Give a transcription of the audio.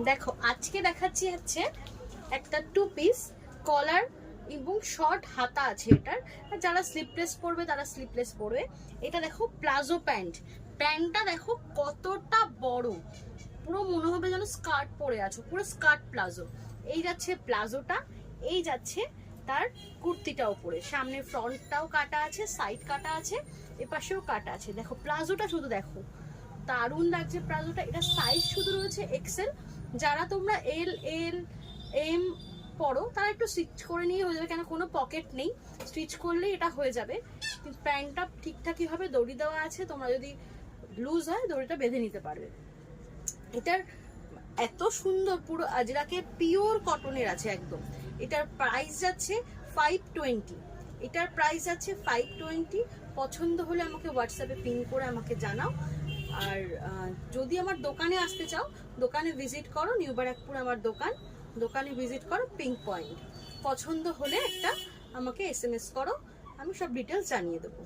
দেখো আজকে দেখাচ্ছি হচ্ছে একটা 2 পিস কলার এবং শর্ট হাতা আছে এটার। যারা স্লিপলেস পরবে তারা স্লিপলেস পরবে। এটা দেখো প্লাজো প্যান্ট, প্যান্টটা দেখো কতটা বড়, পুরো মনে হবে যেন স্কার্ট পরে আছো, পুরো স্কার্ট প্লাজো। এই যাচ্ছে প্লাজোটা, এই যাচ্ছে তার কুর্তিটা উপরে, সামনে ফ্রন্টটাও কাটা আছে, সাইড কাটা আছে, এপাশেও কাটা আছে। দেখো প্লাজোটা শুধু দেখো, দারুণ লাগছে প্লাজোটা। এটা সাইজ শুধু রয়েছে এক্সেল। যারা তোমরা এল এল এম পরো তারা একটু স্টিচ করে নিয়ে হয়ে যাবে, কেন কোনো পকেট নেই, স্টিচ করলেই এটা হয়ে যাবে। কিন্তু প্যান্টটা ঠিকঠাকই হবে, দড়ি দেওয়া আছে, তোমরা যদি লুজ হয় দড়িটা বেঁধে নিতে পারবে। এটার এত সুন্দর, পুরো আজরাকে পিওর কটনের আছে একদম। এটার প্রাইস যাচ্ছে 520। এটার প্রাইস আছে 520। পছন্দ হলে আমাকে হোয়াটসঅ্যাপে পিন করে আমাকে জানাও। আর যদি আমার দোকানে আসতে চাও, দোকানে ভিজিট করো, নিউ ব্যারাকপুর আমার দোকান, দোকানে ভিজিট করো, পিঙ্ক পয়েন্ট। পছন্দ হলে একটা আমাকে SMS করো, আমি সব ডিটেলস জানিয়ে দেবো।